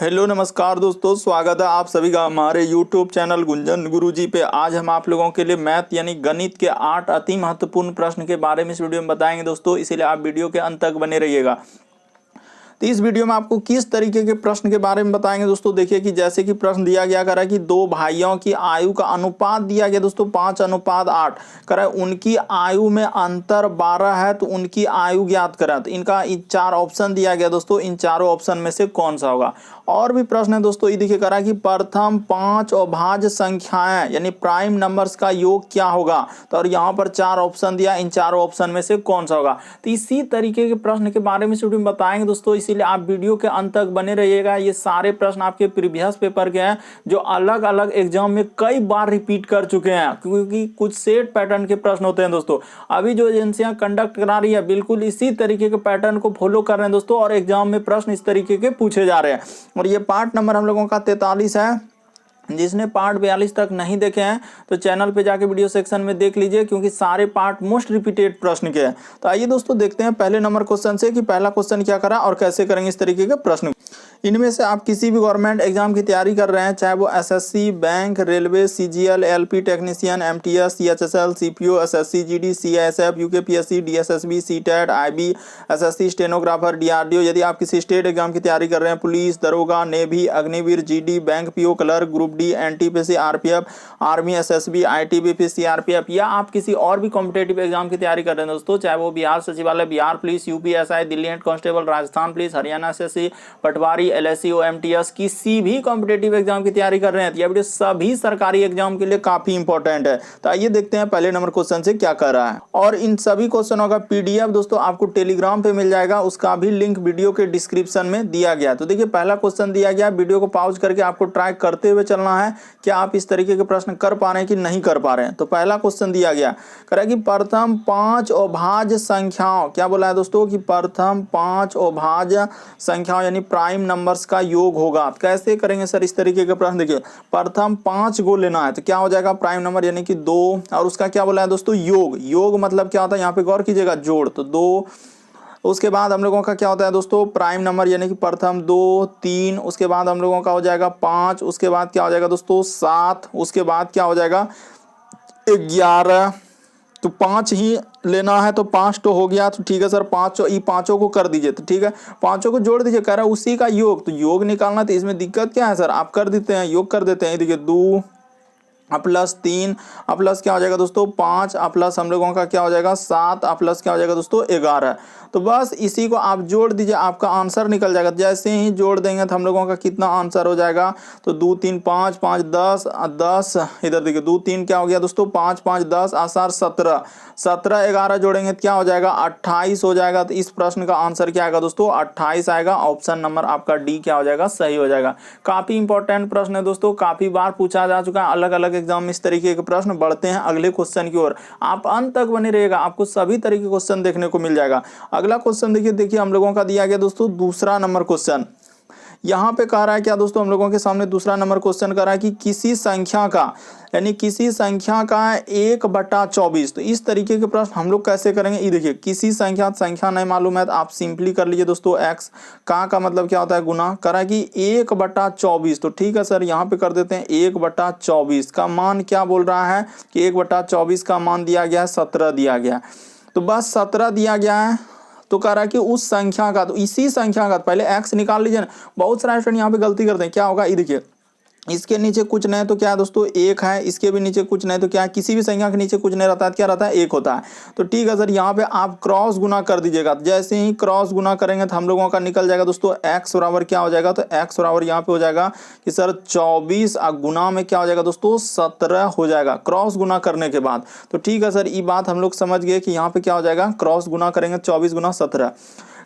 Hello नमस्कार दोस्तों, स्वागत है आप सभी का हमारे यूट्यूब चैनल गुंजन गुरुजी पे। आज हम आप लोगों के लिए मैथ यानी गणित के 8 अति महत्वपूर्ण प्रश्न के बारे में इस वीडियो में बताएंगे दोस्तों, इसीलिए आप वीडियो के अंत तक बने रहिएगा। तो इस वीडियो में आपको किस तरीके के प्रश्न के बारे में बताएंगे दोस्तों। देखिए कि जैसे कि प्रश्न दिया गया करा कि दो भाइयों की आयु का अनुपात दिया गया दोस्तों 5:8 करा, उनकी आयु में अंतर 12 है तो उनकी आयु ज्ञात करा। तो इनका 4 ऑप्शन दिया गया दोस्तों, इन चारों ऑप्शन में से कौन सा होगा। और भी प्रश्न है दोस्तों, ये देखिए करा कि प्रथम 5 अभाज्य संख्याएं यानी प्राइम नंबर्स का योग क्या होगा। तो और यहाँ पर 4 ऑप्शन दिया, इन चारों ऑप्शन में से कौन सा होगा। तो इसी तरीके के प्रश्न के बारे में वीडियो में बताएंगे दोस्तों, इसीलिए आप वीडियो के अंत तक बने रहिएगा। ये सारे प्रश्न आपके प्रीवियस पेपर के हैं जो अलग अलग एग्जाम में कई बार रिपीट कर चुके हैं, क्योंकि कुछ सेट पैटर्न के प्रश्न होते हैं दोस्तों। अभी जो एजेंसियां कंडक्ट करा रही है बिल्कुल इसी तरीके के पैटर्न को फॉलो कर रहे हैं दोस्तों, और एग्जाम में प्रश्न इस तरीके के पूछे जा रहे हैं। और ये पार्ट नंबर हम लोगों का 43 है। जिसने पार्ट 42 तक नहीं देखे हैं तो चैनल पे जाके वीडियो सेक्शन में देख लीजिए, क्योंकि सारे पार्ट मोस्ट रिपीटेड प्रश्न के हैं। तो आइए दोस्तों देखते हैं पहले नंबर क्वेश्चन से कि पहला क्वेश्चन क्या करा और कैसे करेंगे इस तरीके के प्रश्न। इनमें से आप किसी भी गवर्नमेंट एग्जाम की तैयारी कर रहे हैं, चाहे वो SSC, bank, railway, CGL, LP technician, MTS, CHSL, CPO, SSC, GD, CISF, UKPSC, DSSB, CTET, IB, SSC, stenographer, DRDO. यदि आप किसी स्टेट एग्जाम की तैयारी कर रहे हैं, पुलिस, दरोगा, navy, Agniveer, GD, bank PO, clerk, group D, NTPC, RPF, army, SSB, ITBP, CRPF, या आप किसी और भी कॉम्पिटेटिव एग्जाम की तैयारी कर रहे हैं दोस्तों, चाहे वो बिहार सचिवालय, Bihar police, UPSI, Delhi head constable, Rajasthan police, Haryana SSC, patwari, LSC, MTS, किसी भी कॉम्पिटेटिव एग्जाम की तैयारी कर रहे हैं, यह वीडियो सभी सरकारी एग्जाम के लिए काफी इंपॉर्टेंट है। तो आइए देखते हैं पहले नंबर क्वेश्चन से क्या कर रहा है। और इन सभी क्वेश्चनों का पीडीएफ दोस्तों आपको टेलीग्राम पे मिल जाएगा, उसका भी लिंक वीडियो के डिस्क्रिप्शन में दिया गया। तो देखिए पहला क्वेश्चन दिया गया, वीडियो को पॉज करके आपको ट्राई करते हुए चलना है कि आप इस तरीके के प्रश्न कर पा रहे हैं कि नहीं कर पा रहे हैं। तो पहला क्वेश्चन दिया गया करा कि प्रथम 5 अभाज्य संख्याओं, क्या बोला है दोस्तों कि प्रथम 5 अभाज्य संख्याओं यानी प्राइम नंबर्स का योग होगा। कैसे करेंगे सर इस तरीके के प्रश्न। देखिए प्रथम 5 को लेना है तो क्या हो जाएगा, प्राइम नंबर यानी कि 2, और उसका क्या बोला है दोस्तों योग। योग मतलब क्या होता है, यहाँ पे गौर कीजिएगा, जोड़, तो 2। उसके बाद हम लोगों का क्या होता है दोस्तों, प्राइम नंबर यानी कि प्रथम 2, 3, उसके बाद हम लोगों का हो जाएगा 5, उसके बाद क्या हो जाएगा दोस्तों 7, उसके बाद क्या हो जाएगा 11। तो 5 ही लेना है तो 5 तो हो गया, तो ठीक है सर, पांचों को कर दीजिए। तो ठीक है, पांचों को जोड़ दीजिए, कह रहा है उसी का योग। तो योग निकालना, तो इसमें दिक्कत क्या है सर, आप कर देते हैं, योग कर देते हैं। देखिए 2 प्लस 3 प्लस क्या हो जाएगा दोस्तों 5 प्लस हम लोगों का क्या हो जाएगा 7 प्लस क्या हो जाएगा दोस्तों 11। तो बस इसी को आप जोड़ दीजिए, आपका आंसर निकल जाएगा। जैसे ही जोड़ देंगे तो हम लोगों का कितना आंसर हो जाएगा, तो 2 3 5 5 10 10, इधर देखिए 2 3 क्या हो गया दोस्तों 5 5 10 आसार 17 17 11 जोड़ेंगे तो क्या हो जाएगा 28 हो जाएगा। तो इस प्रश्न का आंसर क्या आएगा दोस्तों 28 आएगा। ऑप्शन नंबर आपका डी क्या हो जाएगा, सही हो जाएगा। काफी इंपॉर्टेंट प्रश्न है दोस्तों, काफी बार पूछा जा चुका है अलग अलग एग्जाम में इस तरीके के प्रश्न। बढ़ते हैं अगले क्वेश्चन की ओर, आप अंत तक बने रहिएगा, आपको सभी तरह के क्वेश्चन देखने को मिल जाएगा। अगला क्वेश्चन देखिए हम लोगों का दिया गया दोस्तों दूसरा नंबर क्वेश्चन। यहाँ पे कह रहा है क्या दोस्तों, हम लोगों के सामने दूसरा नंबर क्वेश्चन कर रहा है कि किसी संख्या का यानी किसी संख्या का 1/24। तो इस तरीके के प्रश्न हम लोग कैसे करेंगे, ये देखिए किसी संख्या नहीं मालूम है तो आप सिंपली कर लीजिए दोस्तों, x का मतलब क्या होता है गुना, करा कि 1/24। तो ठीक है सर, यहाँ पे कर देते हैं 1/24 का मान क्या बोल रहा है कि 1/24 का मान दिया गया है 17 दिया गया। तो बस 17 दिया गया है, तो कह रहा है कि उस संख्या का, तो इसी संख्या का पहले x निकाल लीजिए ना। बहुत सारे स्टूडेंट यहाँ पे गलती करते हैं, क्या होगा ये देखिए इसके नीचे कुछ नहीं तो क्या है दोस्तों 1 है, इसके भी नीचे कुछ नहीं तो क्या है, किसी भी संख्या के नीचे कुछ नहीं रहता है, क्या रहता है 1 होता है। तो ठीक है सर, यहाँ पे आप क्रॉस गुना कर दीजिएगा। जैसे ही क्रॉस गुना करेंगे तो हम लोगों का निकल जाएगा दोस्तों x बराबर क्या हो जाएगा, तो x बराबर यहाँ पे हो जाएगा कि सर 24 गुना में क्या हो जाएगा दोस्तों 17 हो जाएगा क्रॉस गुना करने के बाद। तो ठीक है सर, ये बात हम लोग समझ गए कि यहाँ पे क्या हो जाएगा, क्रॉस गुना करेंगे 24 गुना 17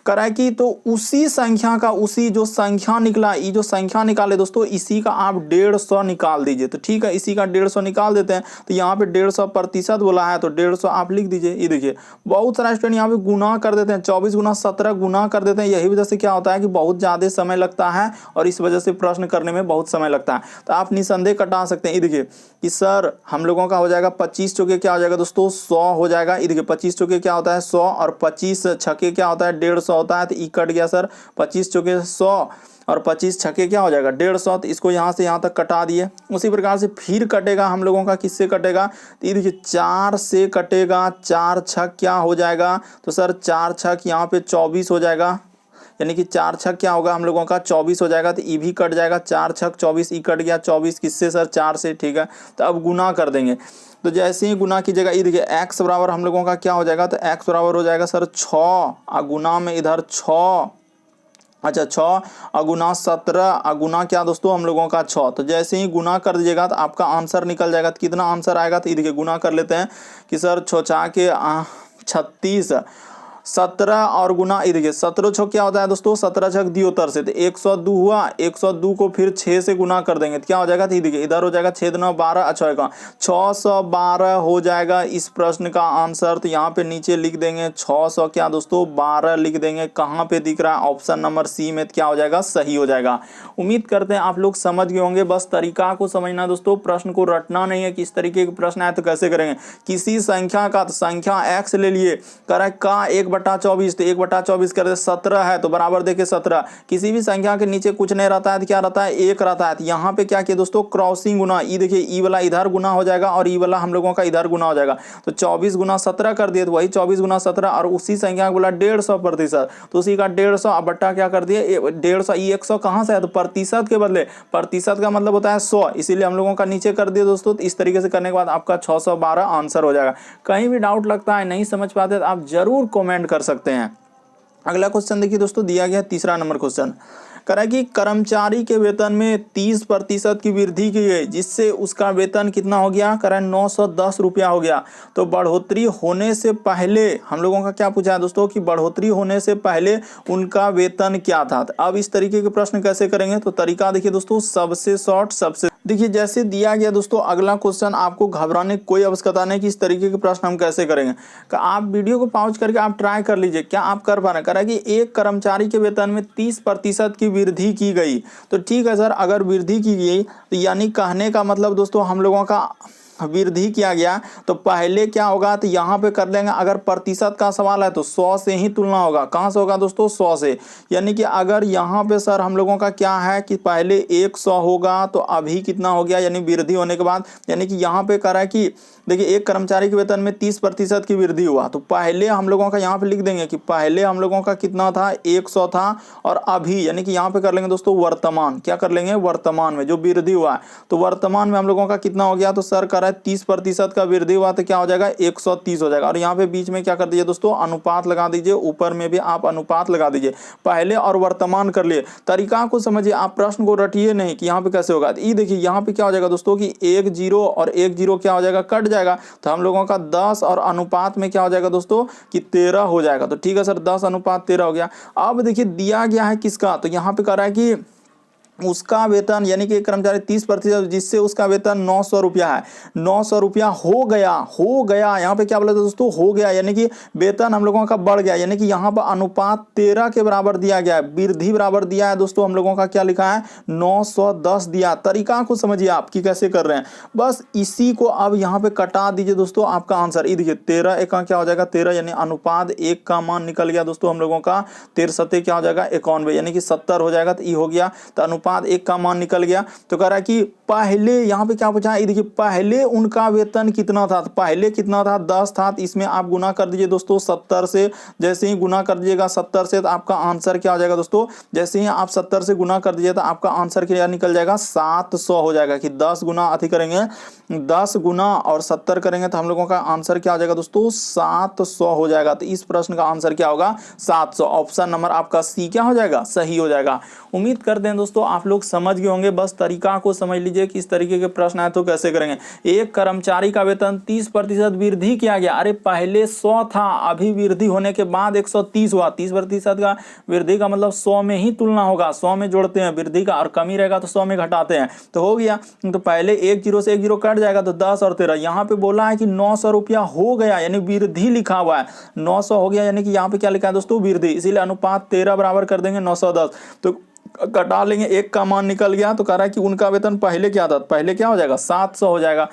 करा कि, तो उसी संख्या का उसी जो संख्या निकला, ये जो संख्या निकाले दोस्तों इसी का आप 150 निकाल दीजिए। तो ठीक है, इसी का 150 निकाल देते हैं। तो यहाँ पे 150% बोला है तो 150 आप लिख दीजिए। ये देखिए बहुत सारा स्टूडेंट यहाँ पे गुना कर देते हैं, 24 गुना 17 गुना कर देते हैं। यही वजह से क्या होता है कि बहुत ज्यादा समय लगता है और इस वजह से प्रश्न करने में बहुत समय लगता है। तो आप निसंदेह कटा सकते हैं। ये देखिए कि सर हम लोगों का हो जाएगा 25 चौके क्या हो जाएगा दोस्तों 100 हो जाएगा। ये देखिए 25 चौके क्या होता है 100 और 25 छक्के क्या होता है 150 होता है। तो ई कट गया सर, 25 चौके 100 और 25 छक्के क्या हो जाएगा 150, तो इसको यहाँ से यहाँ तक कटा दिए। उसी प्रकार से फिर कटेगा हम लोगों का, किससे कटेगा, तो ये देखिए 4 से कटेगा, 4 छक क्या हो जाएगा, तो सर 4 छक यहाँ पे 24 हो जाएगा, यानी कि 4 छक क्या होगा हम लोगों का 24 हो जाएगा। तो ई भी कट जाएगा, 4 छक 24, ई कट गया 24, किससे सर 4 से, ठीक है। तो अब गुना कर देंगे, तो जैसे ही गुना कीजिएगा ये देखिए x बराबर हम लोगों का क्या हो जाएगा, तो x बराबर हो जाएगा सर 6 और गुना में इधर 6, अच्छा 6 अगुना 17 अगुना क्या दोस्तों हम लोगों का 6। तो जैसे ही गुना कर दीजिएगा तो आपका आंसर निकल जाएगा। तो कितना आंसर आएगा, तो देखिए गुना कर लेते हैं कि सर 6 के 36, 17 और गुना ये देखिए 17 छः क्या होता है दोस्तों, 17 छक दियो उतर से, तो 102 हुआ, 102 को फिर 6 से गुना कर देंगे तो क्या हो जाएगा, तो ये देखिए इधर हो जाएगा 6 9 12, अच्छा होगा 612 हो जाएगा इस प्रश्न का आंसर। तो यहाँ पे नीचे लिख देंगे 600 क्या दोस्तों 12 लिख देंगे। कहाँ पे दिख रहा है, ऑप्शन नंबर सी में, क्या हो जाएगा, सही हो जाएगा। उम्मीद करते हैं आप लोग समझ गए होंगे। बस तरीका को समझना दोस्तों, प्रश्न को रटना नहीं है। किस तरीके के प्रश्न आए तो कैसे करेंगे, किसी संख्या का, तो संख्या x ले लिए, करें का 1/24, तो 1/24 कर दे 17 है तो बराबर देके 17। किसी भी संख्या के नीचे कुछ नहीं रहता है तो क्या रहता है, 1 रहता है। तो यहाँ पे क्या किया दोस्तों, क्रॉसिंग गुना, ई देखिए ई वाला इधर गुना हो जाएगा और ई वाला हम लोगों का इधर गुना हो जाएगा। तो 24 गुना 17 कर दिए, तो वही 24 गुना 17 और उसी संख्या को बोला 150%, तो उसी का 150 अब बट्टा क्या कर दिए 150, ई 100 कहाँ से है, तो प्रतिशत के बदले, प्रतिशत का मतलब होता है 100, इसीलिए हम लोगों का नीचे कर दिए दोस्तों। तो इस तरीके से करने के बाद आपका 612 आंसर हो जाएगा। कहीं भी डाउट लगता है, नहीं समझ पाते तो आप जरूर कमेंट कर सकते हैं। अगला क्वेश्चन देखिए दोस्तों, दिया गया तीसरा नंबर क्वेश्चन, करा कि कर्मचारी के वेतन में 30% की वृद्धि की गई, जिससे उसका वेतन कितना हो गया, करा 910 रुपया हो गया। तो बढ़ोतरी होने से पहले हम लोगों का क्या पूछा है दोस्तों, कि बढ़ोतरी होने से पहले उनका वेतन क्या था। तो अब इस तरीके के प्रश्न कैसे करेंगे, तो तरीका देखिए दोस्तों, सबसे शॉर्ट, सबसे देखिए जैसे दिया गया दोस्तों अगला क्वेश्चन, आपको घबराने की कोई आवश्यकता नहीं कि इस तरीके के प्रश्न हम कैसे करेंगे। आप वीडियो को पॉज करके आप ट्राई कर लीजिए, क्या आप कर पा रहे हैं। करा कि एक कर्मचारी के वेतन में 30% की वृद्धि की गई, तो ठीक है सर, अगर वृद्धि की गई तो यानी कहने का मतलब दोस्तों हम लोगों का वृद्धि किया गया, तो पहले क्या होगा, तो यहाँ पे कर लेंगे, अगर प्रतिशत का सवाल है तो 100 से ही तुलना होगा। कहाँ से होगा दोस्तों, 100 से। यानी कि अगर यहाँ पे सर हम लोगों का क्या है कि पहले 100 होगा तो अभी कितना हो गया, यानी वृद्धि होने के बाद, यानी कि यहाँ पे करा कि देखिए एक कर्मचारी के वेतन में 30% की वृद्धि हुआ, तो पहले हम लोगों का यहाँ पे लिख देंगे कि पहले हम लोगों का कितना था, 100 था, और अभी यानी कि यहाँ पे कर लेंगे दोस्तों वर्तमान, क्या कर लेंगे, वर्तमान में जो वृद्धि हुआ है, तो वर्तमान में हम लोगों का कितना हो गया, तो सर करा 30% का वृद्धि हुआ तो क्या हो जाएगा, 130 हो जाएगा। और यहाँ पे बीच में क्या कर दीजिए दोस्तों, अनुपात लगा दीजिए, ऊपर में भी आप अनुपात लगा दीजिए, पहले और वर्तमान कर लिए। तरीका को समझिए, आप प्रश्न को रटिए नहीं कि यहाँ पे कैसे होगा। ये देखिए यहाँ पे क्या हो जाएगा दोस्तों कि 1 0 और 1 0 क्या हो जाएगा, कट जाएगा, तो हम लोगों का 10 और अनुपात में क्या हो जाएगा दोस्तों कि 13 हो जाएगा। तो ठीक है सर, 10 अनुपात 13 हो गया। अब देखिए दिया गया है किसका, तो यहाँ पे कह रहा है कि उसका वेतन, यानी कि कर्मचारी 30%, जिससे उसका वेतन 900 रुपया है, 900 रुपया हो गया। यहाँ पे क्या बोला था दोस्तों, हो गया, यानी कि वेतन हम लोगों का बढ़ गया, यानी कि यहाँ पर अनुपात 13 के बराबर दिया गया है, वृद्धि बराबर दिया है दोस्तों, हम लोगों का क्या लिखा है, 910 दिया। तरीका को समझिए आप कि कैसे कर रहे हैं, बस इसी को अब यहाँ पे कटा दीजिए दोस्तों, आपका आंसर ये देखिए 13 एक का क्या हो जाएगा 13, यानी अनुपात 1 का मान निकल गया दोस्तों हम लोगों का, 13 सत्ते क्या हो जाएगा 91, यानी कि 70 हो जाएगा। तो ये हो गया, तो अनुपात 1 का मान निकल गया। तो कह रहा है कि पहले यहाँ पे क्या पूछा है, देखिए पहले उनका वेतन कितना था, तो पहले कितना था 10 था, तो इसमें आप गुना कर दीजिए दोस्तों 70 से। जैसे ही गुना कर दीजिएगा 70 से तो आपका आंसर क्या हो जाएगा दोस्तों, जैसे ही आप 70 से गुना कर दीजिए तो आपका आंसर क्या निकल जाएगा, 700 हो जाएगा। कि 10 गुना अति करेंगे, 10 गुना और 70 करेंगे तो हम लोगों का आंसर क्या हो जाएगा दोस्तों, 700 हो जाएगा। तो इस प्रश्न का आंसर क्या होगा, 700। ऑप्शन नंबर आपका सी क्या हो जाएगा, सही हो जाएगा। उम्मीद करते हैं दोस्तों आप लोग समझ गए होंगे। बस तरीका को समझ लीजिए कि इस तरीके के प्रश्न आए तो कैसे करेंगे। एक कर्मचारी का वेतन 30% वृद्धि किया गया, अरे पहले 100 था, अभी वृद्धि होने के बाद 130 हुआ। 30% का वृद्धि का मतलब 100 में ही तुलना होगा, 100 में जोड़ते हैं वृद्धि का, और कमी रहेगा तो 100 में घटाते हैं, तो हो गया। तो पहले 1 0 से 1 0 कट जाएगा, तो 10 और 13। यहाँ पे बोला है कि 900 रुपया हो गया, यानी वृद्धि लिखा हुआ है, 900 हो गया, यानी कि यहाँ पे क्या लिखा है दोस्तों, वृद्धि, इसीलिए अनुपात 13 बराबर कर देंगे 910। तो कटा लेंगे, 1 का मान निकल गया। तो कह रहा है कि उनका वेतन पहले क्या था, पहले क्या हो जाएगा 700 हो जाएगा।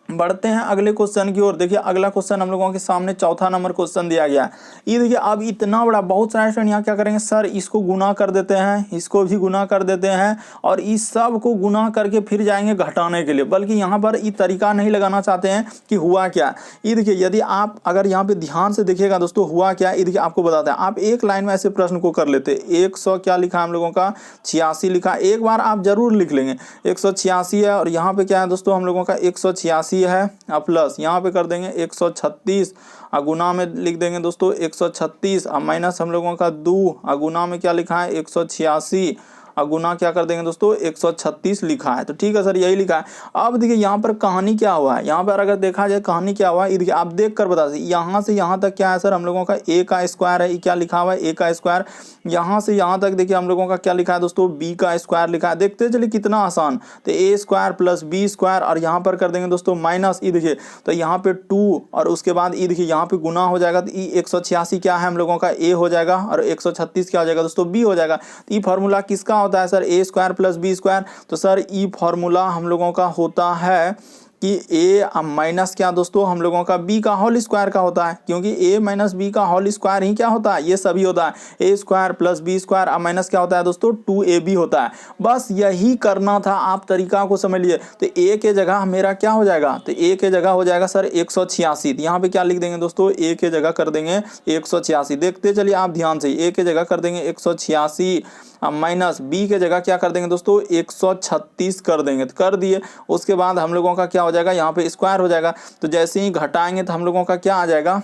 बढ़ते हैं अगले क्वेश्चन की ओर। देखिए अगला क्वेश्चन हम लोगों के सामने चौथा नंबर क्वेश्चन दिया गया है। ये देखिए अब इतना बड़ा, बहुत सारे स्टूडेंट यहाँ क्या करेंगे सर, इसको गुना कर देते हैं, इसको भी गुना कर देते हैं और इस सब को गुना करके फिर जाएंगे घटाने के लिए, बल्कि यहाँ पर ये तरीका नहीं लगाना चाहते हैं कि हुआ क्या। ये देखिए यदि आप अगर यहाँ पे ध्यान से देखिएगा दोस्तों हुआ क्या, ये देखिए आपको बताते हैं। आप एक लाइन में ऐसे प्रश्न को कर लेते, 100 क्या लिखा है हम लोगों का, 86 लिखा। एक बार आप जरूर लिख लेंगे 186 है और यहाँ पे क्या है दोस्तों हम लोगों का 186 है, प्लस यहाँ पे कर देंगे 136 और गुना में लिख देंगे दोस्तों 136 और माइनस हम लोगों का 2 और गुना में क्या लिखा है 186 और गुना क्या कर देंगे दोस्तों 136 लिखा है। तो ठीक है सर यही लिखा है। अब देखिए यहाँ पर कहानी क्या हुआ है, यहाँ पर अगर देखा जाए कहानी क्या हुआ है, देखिए आप देख कर बता दीजिए। यहाँ से यहाँ तक क्या है सर हम लोगों का ए का स्क्वायर है, ये क्या लिखा हुआ है ए का स्क्वायर। यहाँ से यहाँ तक देखिए हम लोगों का क्या लिखा है दोस्तों बी का स्क्वायर लिखा है। देखते चलिए कितना आसान, तो ए स्क्वायर प्लस बी स्क्वायर और यहाँ पर कर देंगे दोस्तों माइनस, ये देखिए तो यहाँ पे 2 और उसके बाद ये देखिए यहाँ पे गुना हो जाएगा, तो ये 186 क्या है हम लोगों का ए हो जाएगा और 136 क्या हो जाएगा दोस्तों बी हो जाएगा। तो ये फॉर्मूला किसका होता है सर, ए स्क्वायर प्लस बी स्क्वायर। तो सर ये फॉर्मूला हम लोगों का होता है कि ए माइनस क्या दोस्तों हम लोगों का बी का होल स्क्वायर का होता है, क्योंकि ए माइनस बी का होल स्क्वायर ही क्या होता है, ये सभी होता है। ए स्क्वायर प्लस बी स्क्वायर और माइनस क्या होता है दोस्तों 2ab होता है। बस यही करना था, आप तरीका को समझ लिए। तो ए के जगह मेरा क्या हो जाएगा, तो ए के जगह हो जाएगा सर 186। यहाँ पे क्या लिख देंगे दोस्तों, ए के जगह कर देंगे 186। देखते चलिए आप ध्यान से, ए के जगह कर देंगे 186 माइनस बी के जगह क्या कर देंगे दोस्तों 136 कर देंगे। तो कर दिए, उसके बाद हम लोगों का क्या हो जाएगा, यहाँ पे स्क्वायर हो जाएगा। तो जैसे ही घटाएंगे तो हम लोगों का क्या आ जाएगा,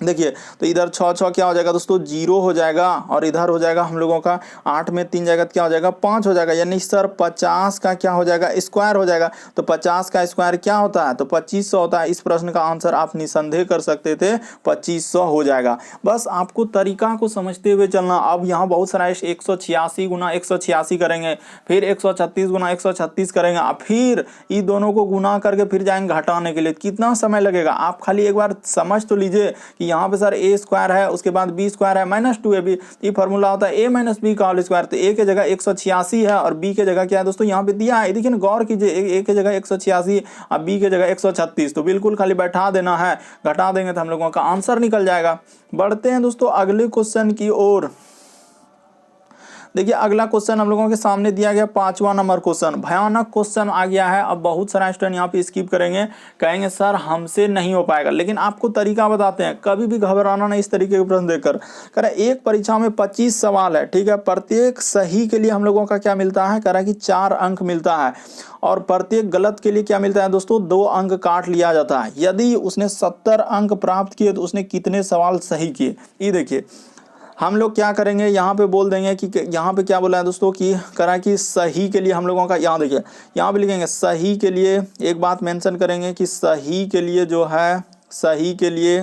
देखिए तो इधर 6 क्या हो जाएगा दोस्तों 0 हो जाएगा और इधर हो जाएगा हम लोगों का 8 में 3 जाएगा तो क्या हो जाएगा 5 हो जाएगा। यानी सर 50 का क्या हो जाएगा स्क्वायर हो जाएगा। तो 50 का स्क्वायर क्या होता है, तो 2500 होता है। इस प्रश्न का आंसर आप निसंदेह कर सकते थे 2500 हो जाएगा। बस आपको तरीका को समझते हुए चलना। अब यहाँ बहुत सारा 186 गुना 186 करेंगे, फिर 136 गुना 136 करेंगे, फिर ये दोनों को गुना करके फिर जाएंगे घटाने के लिए। कितना समय लगेगा आप खाली एक बार समझ तो लीजिए कि यहाँ पे सर ए स्क्वायर है, उसके बाद बी स्क्वायर है माइनस 2ab। ये फॉर्मूला होता है ए माइनस बी का होल स्क्वायर। तो ए के जगह 186 है और बी के जगह क्या है दोस्तों यहाँ पे दिया है, देखिए गौर कीजिए, ए के जगह 186 और बी के जगह 136। तो बिल्कुल खाली बैठा देना है, घटा देंगे तो हम लोगों का आंसर निकल जाएगा। बढ़ते हैं दोस्तों अगले क्वेश्चन की ओर। देखिए अगला क्वेश्चन हम लोगों के सामने दिया गया 5वां नंबर क्वेश्चन। भयानक क्वेश्चन आ गया है। अब बहुत सारा स्टूडेंट यहाँ पे स्किप करेंगे, कहेंगे सर हमसे नहीं हो पाएगा, लेकिन आपको तरीका बताते हैं। कभी भी घबराना नहीं इस तरीके के प्रश्न देखकर। कह रहा है एक परीक्षा में 25 सवाल है, ठीक है, प्रत्येक सही के लिए हम लोगों का क्या मिलता है, कह रहा है कि 4 अंक मिलता है और प्रत्येक गलत के लिए क्या मिलता है दोस्तों 2 अंक काट लिया जाता है। यदि उसने 70 अंक प्राप्त किए तो उसने कितने सवाल सही किए। ये देखिए हम लोग क्या करेंगे, यहाँ पे बोल देंगे कि यहाँ पे क्या बोला है दोस्तों कि करा कि सही के लिए हम लोगों का, यहाँ देखिए यहाँ पे लिखेंगे सही के लिए एक बात मेंशन करेंगे कि सही के लिए जो है, सही के लिए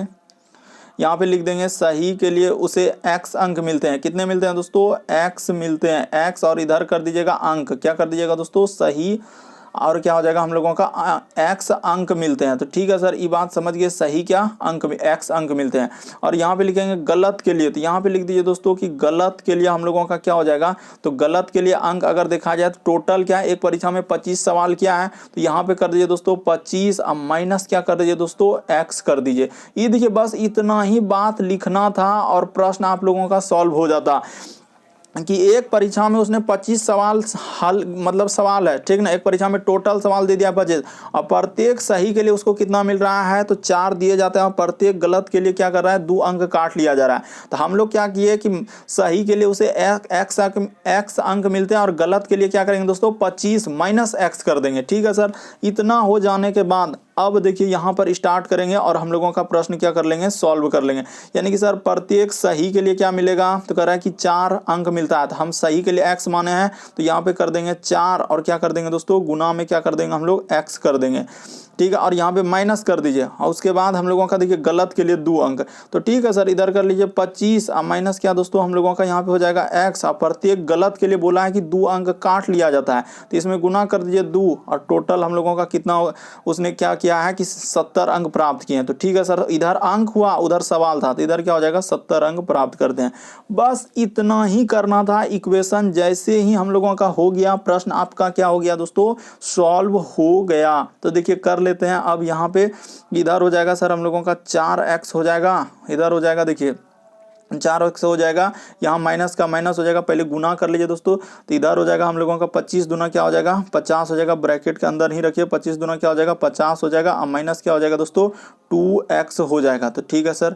यहाँ पे लिख देंगे सही के लिए उसे x अंक मिलते हैं। कितने मिलते हैं दोस्तों, x मिलते हैं, x और इधर कर दीजिएगा अंक, क्या कर दीजिएगा दोस्तों सही और क्या हो जाएगा हम लोगों का x अंक मिलते हैं। तो ठीक है सर ये बात समझ गए, सही क्या अंक में x अंक मिलते हैं। और यहाँ पे लिखेंगे गलत के लिए, तो यहाँ पे लिख दीजिए दोस्तों कि गलत के लिए हम लोगों का क्या हो जाएगा, तो गलत के लिए अंक अगर देखा जाए तो टोटल क्या है, एक परीक्षा में 25 सवाल क्या है, तो यहाँ पे कर दीजिए दोस्तों 25 माइनस क्या कर दीजिए दोस्तों x कर दीजिए। ये देखिए बस इतना ही बात लिखना था और प्रश्न आप लोगों का सॉल्व हो जाता कि एक परीक्षा में उसने 25 सवाल हल मतलब सवाल है, ठीक ना, एक परीक्षा में टोटल सवाल दे दिया 25 और प्रत्येक सही के लिए उसको कितना मिल रहा है, तो 4 दिए जाते हैं और प्रत्येक गलत के लिए क्या कर रहा है 2 अंक काट लिया जा रहा है। तो हम लोग क्या किए कि सही के लिए उसे x अंक मिलते हैं और गलत के लिए क्या करेंगे दोस्तों 25 माइनस x कर देंगे। ठीक है सर, इतना हो जाने के बाद अब देखिए यहाँ पर स्टार्ट करेंगे और हम लोगों का प्रश्न क्या कर लेंगे, सॉल्व कर लेंगे। यानी कि सर प्रत्येक सही के लिए क्या मिलेगा, तो कह रहा है कि 4 अंक मिलता है। तो हम सही के लिए x माने हैं तो यहाँ पे कर देंगे 4 और क्या कर देंगे दोस्तों गुना में क्या कर देंगे हम लोग x कर देंगे, ठीक है, और यहाँ पे माइनस कर दीजिए और उसके बाद हम लोगों का देखिए गलत के लिए 2 अंक। तो ठीक है सर इधर कर लीजिए 25 माइनस क्या दोस्तों हम लोगों का यहाँ पे हो जाएगा x और प्रत्येक गलत के लिए बोला है कि 2 अंक काट लिया जाता है, तो इसमें गुना कर दीजिए 2 और टोटल हम लोगों का कितना उसने क्या किया है कि 70 अंक प्राप्त किए हैं। तो ठीक है सर इधर अंक हुआ उधर सवाल था, तो इधर क्या हो जाएगा 70 अंक प्राप्त करते हैं। बस इतना ही करना करना था, इक्वेशन जैसे ही हम लोगों का हो गया प्रश्न आपका क्या हो गया दोस्तों, सॉल्व हो गया। तो देखिए कर लेते हैं। अब यहाँ पे इधर हो जाएगा सर हम लोगों का 4x हो जाएगा, इधर हो जाएगा देखिए 4x हो जाएगा, यहाँ माइनस का माइनस हो जाएगा, पहले गुना कर लीजिए दोस्तों। तो इधर हो जाएगा हम लोगों का 25 दूना क्या हो जाएगा 50 हो जाएगा, ब्रैकेट के अंदर ही रखिए, 25 दूना क्या हो जाएगा 50 हो जाएगा, अब माइनस क्या हो जाएगा दोस्तों 2x हो जाएगा। तो ठीक है सर,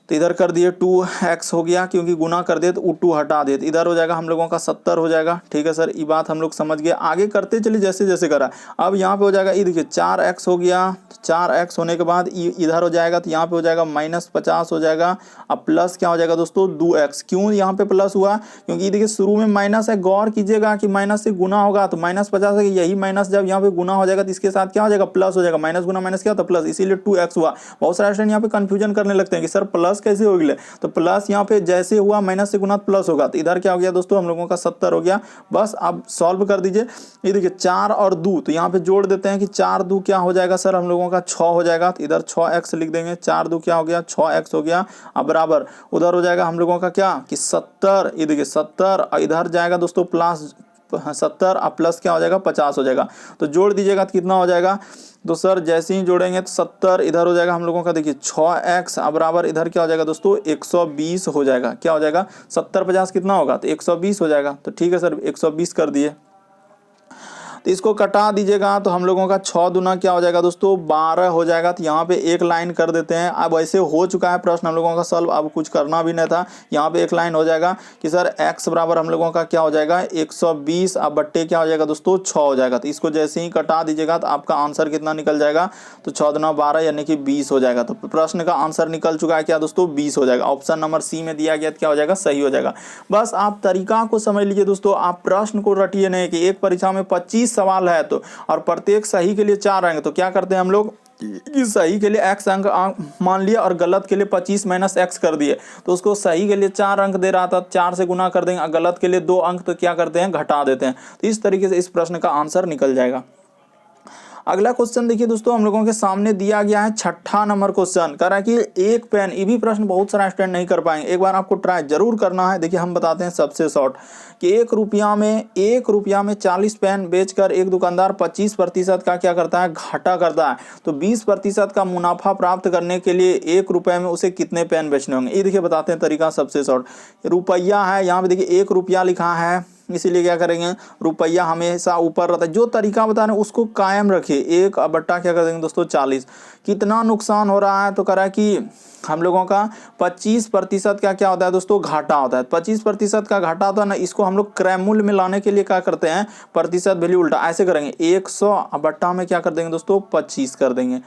तो इधर कर दिए 2x हो गया, क्योंकि गुना कर दिए तो 2 हटा दिए, तो इधर हो जाएगा हम लोगों का 70 हो जाएगा। ठीक है सर, ये बात हम लोग समझ गए, आगे करते चलिए जैसे जैसे करा। अब यहाँ पे हो जाएगा, ये देखिए 4x हो गया, 4x होने के बाद इधर हो जाएगा, तो यहाँ पे हो जाएगा -50 हो जाएगा, अब प्लस क्या हो जाएगा दोस्तों 2x। क्यों यहाँ पे प्लस हुआ, क्योंकि देखिए शुरू में माइनस है, गौर कीजिएगा कि माइनस से गुना होगा तो -50 है, यही माइनस जब यहाँ पे गुना हो जाएगा तो इसके साथ क्या हो जाएगा प्लस हो जाएगा, माइनस गुना माइनस क्या होता है प्लस, इसीलिए 2x हुआ। बहुत सारे स्टूडेंट यहाँ पे कंफ्यूजन करने लगते हैं कि सर प्लस कैसे हो गया, तो प्लस यहाँ पे जैसे हुआ माइनस से गुना प्लस होगा, तो इधर क्या हो गया दोस्तों हम लोगों का 70 हो गया। बस अब सॉल्व कर दीजिए। ये देखिए 4 और 2, तो यहाँ पे जोड़ देते हैं कि 4 2 क्या हो जाएगा सर हम लोगों का 6 हो जाएगा, तो इधर 6x लिख देंगे, 4 2 क्या हो गया 6x हो गया। अब बराबर उधर हो जाएगा हम लोगों का क्या कि 70, ये देखिए 70, इधर जाएगा दोस्तों प्लस 70 और प्लस क्या हो जाएगा 50 हो जाएगा। तो जोड़ दीजिएगा तो कितना हो जाएगा, तो सर जैसे ही जोड़ेंगे तो 70 इधर हो जाएगा हम लोगों का देखिए 6x, अब बराबर इधर क्या हो जाएगा दोस्तों 120 हो जाएगा। क्या हो जाएगा 70 50 कितना होगा, तो 120 हो जाएगा। तो ठीक है सर 120 कर दिए, तो इसको कटा दीजिएगा तो हम लोगों का 6 दूना क्या हो जाएगा दोस्तों 12 हो जाएगा। तो यहाँ पे एक लाइन कर देते हैं। अब ऐसे हो चुका है प्रश्न हम लोगों का सॉल्व, अब कुछ करना भी नहीं था। यहाँ पे एक लाइन हो जाएगा कि सर x बराबर हम लोगों का क्या हो जाएगा 120, अब बट्टे क्या हो जाएगा दोस्तों 6 हो जाएगा। तो इसको जैसे ही कटा दीजिएगा तो आपका आंसर कितना निकल जाएगा, तो 6 दूना 12 यानी कि 20 हो जाएगा। तो प्रश्न का आंसर निकल चुका है क्या दोस्तों 20 हो जाएगा। ऑप्शन नंबर सी में दिया गया क्या हो जाएगा सही हो जाएगा। बस आप तरीका को समझ लीजिए दोस्तों, आप प्रश्न को रटिए नहीं कि एक परीक्षा में 25 सवाल है तो और प्रत्येक सही के लिए 4 अंक, तो क्या करते हैं हम लोग कि सही के लिए x अंक मान लिया और गलत के लिए 25 - x कर दिए, तो उसको सही के लिए 4 अंक दे रहा था 4 से गुना कर देंगे, गलत के लिए 2 अंक तो क्या करते हैं घटा देते हैं। तो इस तरीके से इस प्रश्न का आंसर निकल जाएगा। अगला क्वेश्चन देखिए दोस्तों हम लोगों के सामने दिया गया है 6ठा नंबर क्वेश्चन, कह रहा है कि एक पेन, ये भी प्रश्न बहुत सारा स्टूडेंट नहीं कर पाएंगे, एक बार आपको ट्राई जरूर करना है। देखिए हम बताते हैं सबसे शॉर्ट कि 1 रुपया में 40 पेन बेचकर एक दुकानदार 25% का क्या करता है घाटा करता है, तो 20% का मुनाफा प्राप्त करने के लिए 1 रुपये में उसे कितने पेन बेचने होंगे। ये देखिए बताते हैं तरीका सबसे शॉर्ट। रुपया है, यहाँ पे देखिए 1 रुपया लिखा है, इसीलिए क्या करेंगे रुपया हमेशा ऊपर रहता है। जो तरीका बता रहे हैं उसको कायम रखिए, 1 बट्टा क्या कर देंगे दोस्तों 40। कितना नुकसान हो रहा है, तो कह रहा है कि हम लोगों का 25% का क्या होता है दोस्तों घाटा होता है। 25% का घाटा होता है ना, इसको हम लोग क्रय मूल्य में लाने के लिए क्या करते हैं प्रतिशत वैल्यू उल्टा ऐसे करेंगे, 100 बट्टा में क्या कर देंगे दोस्तों 25 कर देंगे,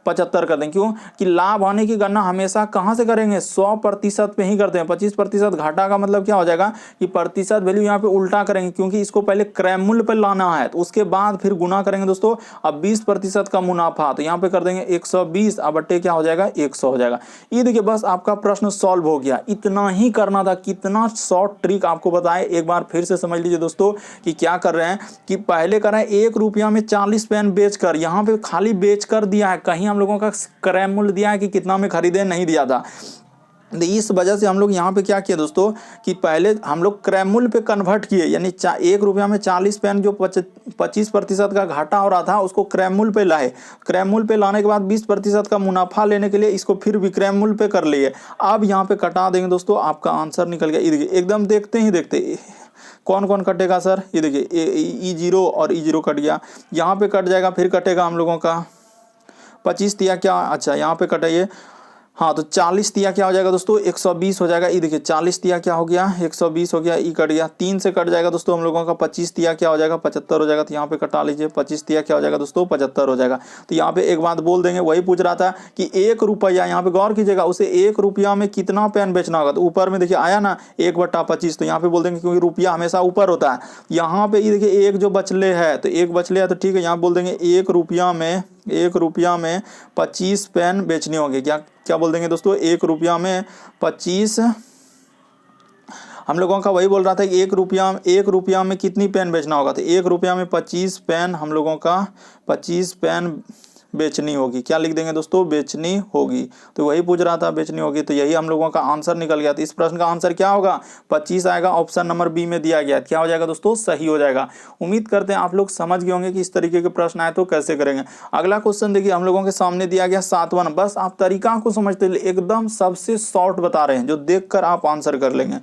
75 कर देंगे। क्यों कि लाभ होने की गणना हमेशा कहाँ से करेंगे 100% पे ही करते हैं। 25% घाटा का मतलब क्या हो जाएगा कि प्रतिशत वैल्यू यहाँ पे उल्टा करेंगे, क्योंकि इसको पहले क्रय मूल्य पर लाना है, तो उसके बाद फिर गुना करेंगे दोस्तों। अब 20% का मुनाफा, तो यहाँ पे कर देंगे 120 बट्टे क्या हो जाएगा 100 हो जाएगा। ये देखिए बस आपका प्रश्न सॉल्व हो गया, इतना ही करना था। कितना शॉर्ट ट्रिक आपको बताए, एक बार फिर से समझ लीजिए दोस्तों कि क्या कर रहे हैं कि पहले कर रहे हैं 1 रुपया में 40 पेन बेचकर, यहाँ पे खाली बेचकर दिया है, कहीं हम लोगों का क्रय मूल्य दिया है कि कितना में खरीदे नहीं दिया था। इस वजह से हम लोग यहाँ पे क्या किए दोस्तों कि पहले हम लोग क्रय मूल्य पे कन्वर्ट किए, यानी 1 रुपया में 40 पेन जो 25% का घाटा हो रहा था उसको क्रय मूल्य पे लाए। क्रय मूल्य पे लाने के बाद 20% का मुनाफा लेने के लिए इसको फिर विक्रय मूल्य पे कर लिए। अब यहाँ पे कटा देंगे दोस्तों, आपका आंसर निकल गया। ये देखिए एकदम देखते ही देखते कौन कौन कटेगा सर, ये देखिए E0 और E0 कट गया, यहाँ पे कट जाएगा, फिर कटेगा हम लोगों का 25 दिया क्या, अच्छा यहाँ पे कटाइए, हाँ तो 40 दिया क्या हो जाएगा दोस्तों 120 हो जाएगा। ये देखिए 40 दिया क्या हो गया 120 हो गया, ई कट गया, 3 से कट जाएगा दोस्तों हम लोगों का। 25 दिया क्या हो जाएगा 75 हो जाएगा, तो यहाँ पे कटा लीजिए। 25 दिया क्या हो जाएगा दोस्तों 75 हो जाएगा। तो यहाँ पे एक बात बोल देंगे, वही पूछ रहा था कि 1 रुपया, यहाँ पे गौर कीजिएगा, उसे 1 रुपया में कितना पेन बेचना होगा, तो ऊपर में देखिए आया ना 1/25, तो यहाँ पे बोल देंगे क्योंकि रुपया हमेशा ऊपर होता है। यहाँ पे ये देखिए 1 जो बचले है, तो 1 बचले है, तो ठीक है यहाँ बोल देंगे 1 रुपया में 25 पेन बेचने होंगे। क्या बोल देंगे दोस्तों 1 रुपया में 25, हम लोगों का वही बोल रहा था कि 1 रुपया में कितनी पेन बेचना होगा, तो 1 रुपया में 25 पेन हम लोगों का 25 पेन बेचनी होगी। क्या लिख देंगे दोस्तों, बेचनी होगी। तो वही पूछ रहा था, बेचनी होगी, तो यही हम लोगों का आंसर निकल गया। तो इस प्रश्न का आंसर क्या होगा, 25 आएगा। ऑप्शन नंबर बी में दिया गया, क्या हो जाएगा दोस्तों, सही हो जाएगा। उम्मीद करते हैं आप लोग समझ गए होंगे कि इस तरीके के प्रश्न आए तो कैसे करेंगे। अगला क्वेश्चन देखिए, हम लोगों के सामने दिया गया 7वां नंबर। बस आप तरीका को समझते, एकदम सबसे शॉर्ट बता रहे हैं, जो देखकर आप आंसर कर लेंगे।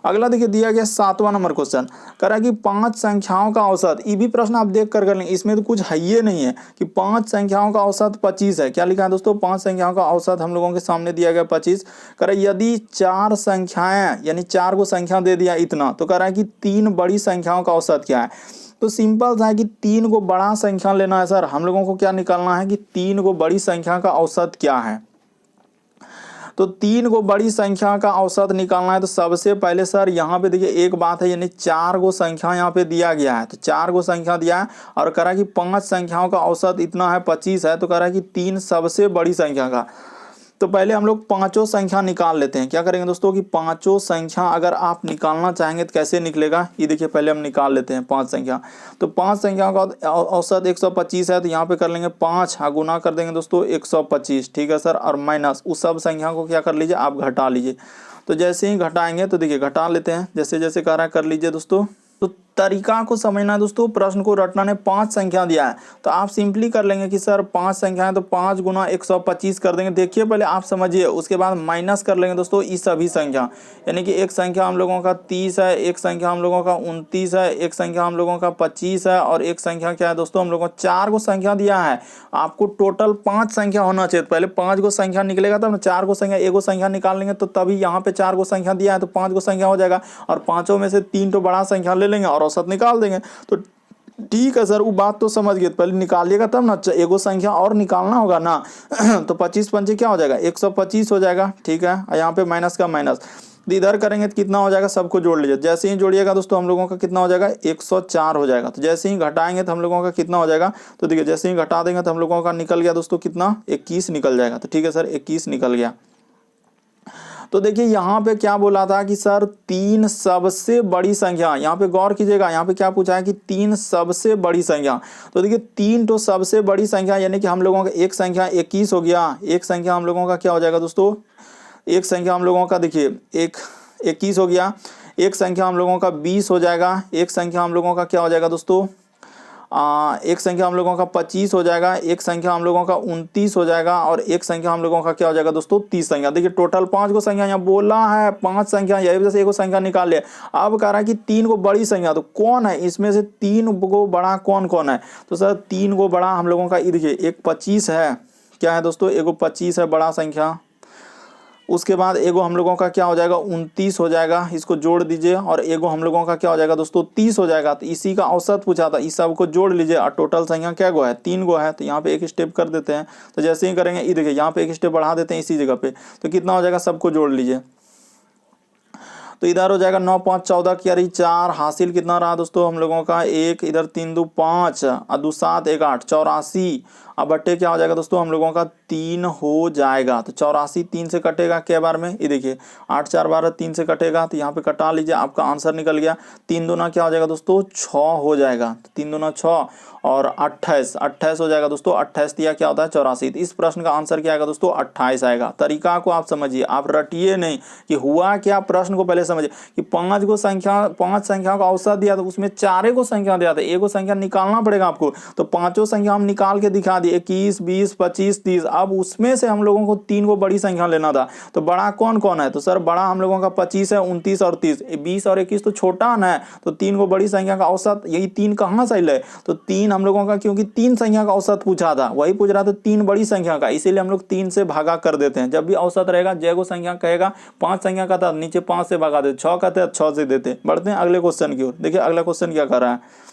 अगला देखिए, दिया गया 7वां नंबर क्वेश्चन, कह रहा है कि 5 संख्याओं का औसत। ये भी प्रश्न आप देख कर लेंगे, इसमें तो कुछ है ही नहीं है कि 5 संख्याओं का औसत 25 है। क्या लिखा है दोस्तों, 5 संख्याओं का औसत हम लोगों के सामने दिया गया 25। कह रहा है यदि 4 संख्याएं, यानी 4 को संख्या दे दिया इतना, तो कह रहा है कि 3 बड़ी संख्याओं का औसत क्या है। तो सिंपल सा है कि 3 को बड़ा संख्या लेना है सर। हम लोगों को क्या निकालना है कि 3 को बड़ी संख्या का औसत क्या है। तो 3 को बड़ी संख्या का औसत निकालना है। तो सबसे पहले सर यहाँ पे देखिए एक बात है, यानी 4 को संख्या यहाँ पे दिया गया है, तो 4 को संख्या दिया है और कह रहा है कि 5 संख्याओं का औसत इतना है, 25 है। तो कह रहा है कि 3 सबसे बड़ी संख्या का। तो पहले हम लोग पांचों संख्या निकाल लेते हैं। क्या करेंगे दोस्तों कि पांचों संख्या अगर आप निकालना चाहेंगे तो कैसे निकलेगा, ये देखिए पहले हम निकाल लेते हैं 5 संख्या। तो 5 संख्याओं का औसत 125 है, तो यहाँ पे कर लेंगे 5, हाँ गुना कर देंगे दोस्तों 125, ठीक है सर। और माइनस उस सब संख्या को क्या कर लीजिए, आप घटा लीजिए। तो जैसे ही घटाएंगे तो देखिए घटा लेते हैं, जैसे जैसे कह रहा है कर लीजिए दोस्तों। तो तरीका को समझना है दोस्तों, प्रश्न को रटना ने 5 संख्या दिया है, तो आप सिंपली कर लेंगे कि सर 5 संख्या है तो 5 गुना 125 कर देंगे। देखिए पहले आप समझिए, उसके बाद माइनस कर लेंगे दोस्तों इस सभी संख्या, यानी कि एक संख्या हम लोगों का 30 है, एक संख्या हम लोगों का 29 है, एक संख्या हम लोगों का 25 है, और एक संख्या क्या है दोस्तों, हम लोगों को 4 को संख्या दिया है। आपको टोटल 5 संख्या होना चाहिए, पहले 5 को संख्या निकलेगा तब ना 4 को संख्या, एक संख्या निकाल लेंगे तो तभी यहाँ पे 4 को संख्या दिया है तो 5 को संख्या हो जाएगा, और पांचों में से 3 तो बड़ा संख्या ले लेंगे और औसत निकाल देंगे। तो ठीक है सर, वो बात तो समझ गए, पहले निकालिएगा तब ना, एगो संख्या और निकालना होगा ना। तो 25 पंचे क्या हो जाएगा, 125 हो जाएगा, ठीक है। यहाँ पे माइनस का माइनस, इधर करेंगे तो कितना हो जाएगा, सबको जोड़ लीजिए। जैसे ही जोड़िएगा दोस्तों हम लोगों का कितना हो जाएगा, 104 हो जाएगा। तो जैसे ही घटाएंगे तो हम लोगों का कितना हो जाएगा, तो देखिए जैसे ही घटा देंगे तो हम लोगों का निकल गया दोस्तों कितना, 21 निकल जाएगा। तो ठीक है सर, 21 निकल गया। तो देखिए यहाँ पे क्या बोला था कि सर 3 सबसे बड़ी संख्या, यहाँ पे गौर कीजिएगा, यहाँ पे क्या पूछा है कि 3 सबसे बड़ी संख्या। तो देखिए 3 तो सबसे बड़ी संख्या, यानी कि हम लोगों का एक संख्या 21 हो गया, एक संख्या हम लोगों का क्या हो जाएगा दोस्तों, एक संख्या हम लोगों का देखिए 21 हो गया, एक संख्या हम लोगों का 20 हो जाएगा, एक संख्या हम लोगों का क्या हो जाएगा दोस्तों, एक संख्या हम लोगों का 25 हो जाएगा, एक संख्या हम लोगों का 29 हो जाएगा, और एक संख्या हम लोगों का क्या हो जाएगा दोस्तों, 30 संख्या। देखिए टोटल 5 को संख्या यहाँ बोला है, 5 संख्या, यही वजह से एक संख्या निकाल लिया। अब कह रहा है कि 3 को बड़ी संख्या, तो कौन है इसमें से 3 को बड़ा कौन कौन है। तो सर 3 को बड़ा हम लोगों का देखिए एक 25 है, क्या है दोस्तों, एगो 25 है बड़ा संख्या। उसके बाद एगो हम लोगों का क्या हो जाएगा, 29 हो जाएगा, इसको जोड़ दीजिए, और एगो हम लोगों का क्या हो जाएगा दोस्तों, 30 हो जाएगा। तो इसी का औसत पूछा था, इस सब को जोड़ लीजिए, और टोटल संख्या क्या गो है, 3 गो है। तो यहाँ पे एक स्टेप कर देते हैं, तो जैसे ही करेंगे ये देखिए यहाँ पे एक स्टेप बढ़ा देते हैं इसी जगह पे, तो कितना हो जाएगा, सबको जोड़ लीजिए। तो इधर हो जाएगा 9 5 14 की यारी 4, हासिल कितना रहा दोस्तों हम लोगों का 1, इधर 3 2 5 और 2 7 1 8, 84। अब बट्टे क्या हो जाएगा दोस्तों हम लोगों का 3 हो जाएगा। तो 84 3 से कटेगा क्या बार में, ये देखिए 8 4 12 3 से कटेगा, तो यहाँ पे कटा लीजिए, आपका आंसर निकल गया। 3 दूना क्या हो जाएगा दोस्तों, 6 हो जाएगा। तो 3 दूना 6 और 28 हो जाएगा दोस्तों। 28 दिया क्या होता है, 84। तो इस प्रश्न का आंसर क्या आएगा दोस्तों, 28 आएगा। तरीका को आप समझिए, आप रटिए नहीं कि हुआ क्या, प्रश्न को पहले समझिए कि 5 संख्या का औसत दिया, तो उसमें 4 को संख्या दिया था, एगो संख्या निकालना पड़ेगा आपको। तो पांचों संख्या हम निकाल के दिखा दिए, 21 20 25 30। अब उसमें से हम लोगों को 3 को बड़ी संख्या लेना था, तो बड़ा कौन कौन है, तो सर बड़ा हम लोगों का 25 है, 29 और 30। 20 और 21 तो छोटा ना है, तो 3 को बड़ी संख्या का औसत, यही 3 कहाँ से ले, तो 3 हम लोगों का, क्योंकि 3 संख्या का औसत पूछा था, वही पूछ रहा था 3 बड़ी संख्या का, इसीलिए हम लोग 3 से भागा कर देते हैं। जब भी औसत रहेगा, जय को संख्या कहेगा 5 संख्या का था, नीचे 5 से भागा देते, 6 कहते हैं 6 से देते। बढ़ते हैं अगले क्वेश्चन की ओर। देखिए अगला क्वेश्चन क्या कर रहा है,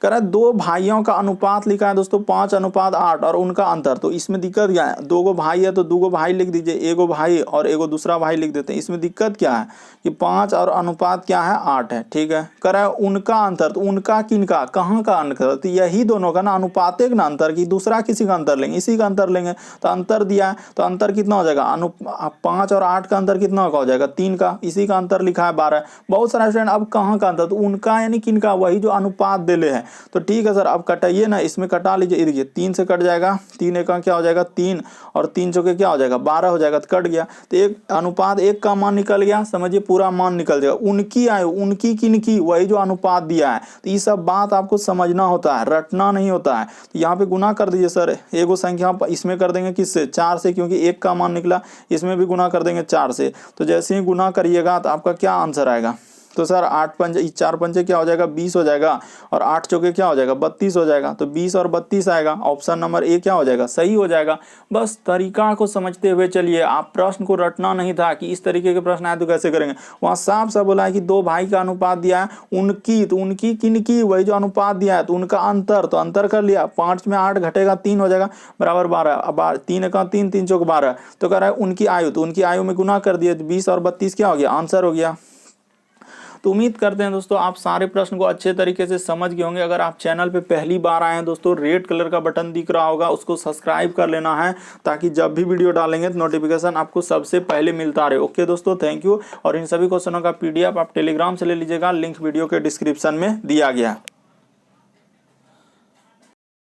कह रहा है 2 भाइयों का अनुपात लिखा है दोस्तों 5:8 और उनका अंतर। तो इसमें दिक्कत क्या है, 2 भाई है तो 2 भाई लिख दीजिए, एगो भाई और एगो दूसरा भाई लिख देते हैं। इसमें दिक्कत क्या है कि 5 और अनुपात क्या है, 8 है, ठीक है। कह रहा है उनका अंतर, तो उनका किनका, कहाँ का अंतर, तो यही दोनों का ना, अनुपात एक ना अंतर की, दूसरा किसी का अंतर लेंगे, इसी का अंतर लेंगे। तो अंतर दिया है, तो अंतर कितना हो जाएगा, 5 और 8 का अंतर कितना का हो जाएगा, 3 का, इसी का अंतर लिखा है 12। बहुत सारा स्टूडेंट अब कहाँ का अंतर, तो उनका यानी किनका, वही जो अनुपात दिले है, तो ठीक है सर, अब कटाइए ना, इसमें कटा लीजिए। देखिए 3 से कट जाएगा, 3 एका क्या हो जाएगा 3, और 3 चौके क्या हो जाएगा 12 हो जाएगा, तो कट गया। तो एक अनुपात 1 का मान निकल गया, समझिए पूरा मान निकल जाएगा। उनकी आयु, उनकी किनकी, वही जो अनुपात दिया है। तो ये सब बात आपको समझना होता है, रटना नहीं होता है। तो यहाँ पे गुना कर दीजिए सर, एगो संख्या इसमें कर देंगे किससे 4 से, क्योंकि 1 का मान निकला, इसमें भी गुना कर देंगे 4 से। तो जैसे ही गुना करिएगा तो आपका क्या आंसर आएगा, तो सर 8 पंजे 4 पंजे क्या हो जाएगा 20 हो जाएगा, और 8 चौके क्या हो जाएगा 32 हो जाएगा। तो 20 और 32 आएगा, ऑप्शन नंबर ए क्या हो जाएगा सही हो जाएगा। बस तरीका को समझते हुए चलिए, आप प्रश्न को रटना नहीं था कि इस तरीके के प्रश्न आए तो कैसे करेंगे। वहाँ साफ साफ बोला है कि 2 भाई का अनुपात दिया है, उनकी, तो उनकी किनकी, वही जो अनुपात दिया है, तो उनका अंतर, तो अंतर कर लिया, 5 में 8 घटेगा 3 हो जाएगा बराबर 12। अब 3 का 3, 3 चौक 12, तो कह रहा है उनकी आयु, तो उनकी आयु में गुना कर दिए, 20 और 32 क्या हो गया आंसर हो गया। तो उम्मीद करते हैं दोस्तों आप सारे प्रश्न को अच्छे तरीके से समझ गए होंगे। अगर आप चैनल पे पहली बार आए हैं दोस्तों, रेड कलर का बटन दिख रहा होगा, उसको सब्सक्राइब कर लेना है, ताकि जब भी वीडियो डालेंगे तो नोटिफिकेशन आपको सबसे पहले मिलता रहे। ओके दोस्तों, थैंक यू। और इन सभी क्वेश्चनों का PDF आप टेलीग्राम से ले लीजिएगा, लिंक वीडियो के डिस्क्रिप्शन में दिया गया है।